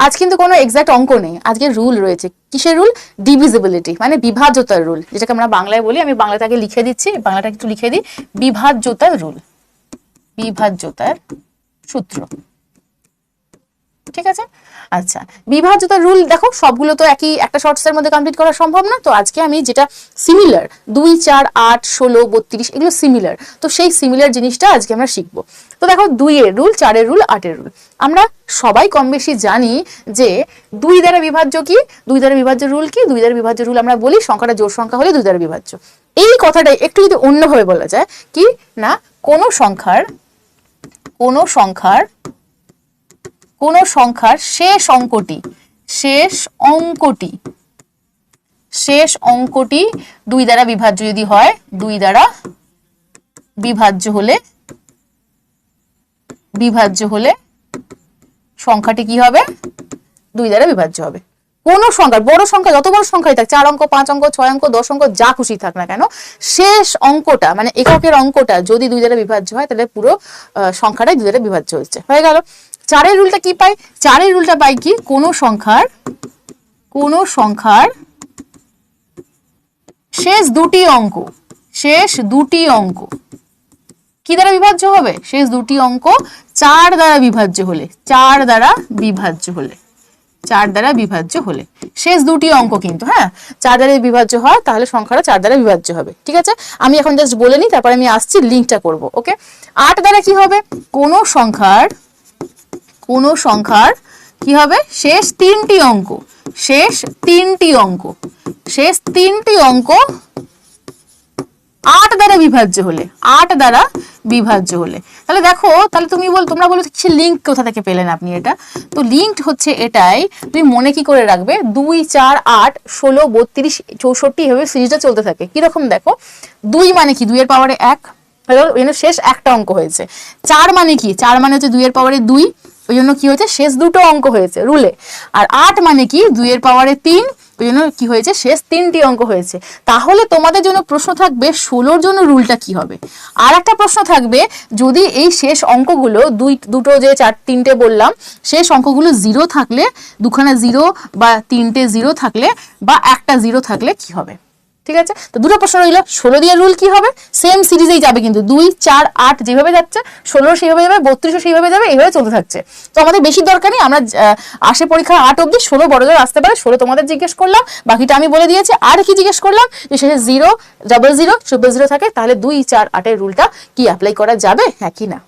আজ কিন্তু কোনো এক্সাক্ট অঙ্ক নেই, আজকে রুল রয়েছে। কিসের রুল? ডিভিজিবিলিটি, মানে বিভাজ্যতার রুল, যেটাকে আমরা বাংলায় বলি। আমি বাংলাটাকে লিখে দিচ্ছি, বাংলাটা একটু লিখে দিই। বিভাজ্যতার রুল, বিভাজ্যতার সূত্র। ঠিক আছে? আচ্ছা, বিভাজ্যতার রুল দেখো সবগুলো তো একই একটা শর্টসের মধ্যে কমপ্লিট করা সম্ভব না। তো আজকে আমি যেটা সিমিলার, 2, 4, 8, 16, 32 এগুলো সিমিলার, তো সেই সিমিলার জিনিসটা আজকে আমরা শিখবো। তো দেখো 2 এর রুল, 4 এর রুল, 8 এর রুল আমরা সবাই কম বেশি জানি যে 2 দ্বারা বিভাজ্য কি, 2 দ্বারা বিভাজ্য রুল কি। 2 দ্বারা বিভাজ্য রুল আমরা বলি সংখ্যাটা জোড় সংখ্যা হলে 2 দ্বারা বিভাজ্য। এই কথাটাই একটু যদি অন্যভাবে বলা যায়, কি না, কোন সংখ্যার শেষ অঙ্কটি 2 দ্বারা বিভাজ্য যদি হয়, 2 দ্বারা বিভাজ্য হলে সংখ্যাটি কি হবে? 2 দ্বারা বিভাজ্য হবে। কোন সংখ্যার, বড় সংখ্যা যত বড় সংখ্যাই থাক, 4 অঙ্ক, 5 অঙ্ক, 6 অঙ্ক, 10 অঙ্ক, যা খুশি থাক না কেন, শেষ অঙ্কটা মানে এককের অঙ্কটা যদি 2 দ্বারা বিভাজ্য হয়, তাহলে পুরো সংখ্যাটাই 2 দ্বারা বিভাজ্য হচ্ছে, হয়ে গেল। 4 এর রুলটা কি পাই? 4 এর রুলটা পাই কি, কোন সংখ্যার শেষ দুটি অঙ্ক কি দ্বারা বিভাজ্য হবে? শেষ দুটি অঙ্ক 4 দ্বারা বিভাজ্য হলে, 4 দ্বারা বিভাজ্য হলে শেষ দুটি অঙ্ক কিন্তু, হ্যাঁ, 4 দ্বারা বিভাজ্য হয়, তাহলে সংখ্যাটা 4 দ্বারা বিভাজ্য হবে। ঠিক আছে, আমি এখন জাস্ট বলে নিই, তারপর আমি আসছি লিঙ্কটা করব। ওকে, 8 দ্বারা কি হবে? কোন সংখ্যার কি হবে? শেষ তিনটি অঙ্ক 8 দ্বারা বিভাজ্য হলে, তাহলে দেখো, তাহলে তোমরা বলো লিঙ্ক কোথা থেকে পেলেন আপনি এটা? তো লিঙ্ক হচ্ছে এটাই, তুমি মনে কি করে রাখবে, 2, 4, 8, 16, 32, 64 এভাবে সিরিজটা চলতে থাকে। কিরকম দেখো, 2 মানে কি? 2 এর পাওয়ারে 1, শেষ একটা অঙ্ক হয়েছে। 4 মানে কি? 4 মানে হচ্ছে 2 এর পাওয়ারে 2, ওই জন্য কি হয়েছে? শেষ দুটো অঙ্ক হয়েছে রুলে। আর 8 মানে কি? 2 এর পাওয়ারে 3, ওই জন্য কি হয়েছে? শেষ 3টি অঙ্ক হয়েছে। তাহলে তোমাদের জন্য প্রশ্ন থাকবে 16 জন্য রুলটা কি হবে। আর একটা প্রশ্ন থাকবে, যদি এই শেষ অঙ্কগুলো দুটো যে 3টে বললাম, শেষ অঙ্কগুলো 0 থাকলে, দুখানা 0 বা 3টে 0 থাকলে বা একটা 0 থাকলে কি হবে? ঠিক আছে, তো দুটো প্রশ্ন রইল। 16 দিয়ে রুল কি হবে? সেম সিরিজেই যাবে কিন্তু, 2, 4, 8 যেভাবে যাচ্ছে 16 সেইভাবে যাবে, 32 সেইভাবে যাবে, এইভাবে চলতে থাকছে। তো আমাদের বেশি দরকার নেই, আমরা আসে পরীক্ষা 8 অবধি, 16 বড় জোর আসতে পারে, 16 তোমাদের জিজ্ঞেস করলাম, বাকিটা আমি বলে দিয়েছি। আর কি জিজ্ঞেস করলাম, যে শেষে 0, 00, 000 থাকে, তাহলে 2, 4, 8 এর রুলটা কি অ্যাপ্লাই করা যাবে, হ্যাঁ কি না?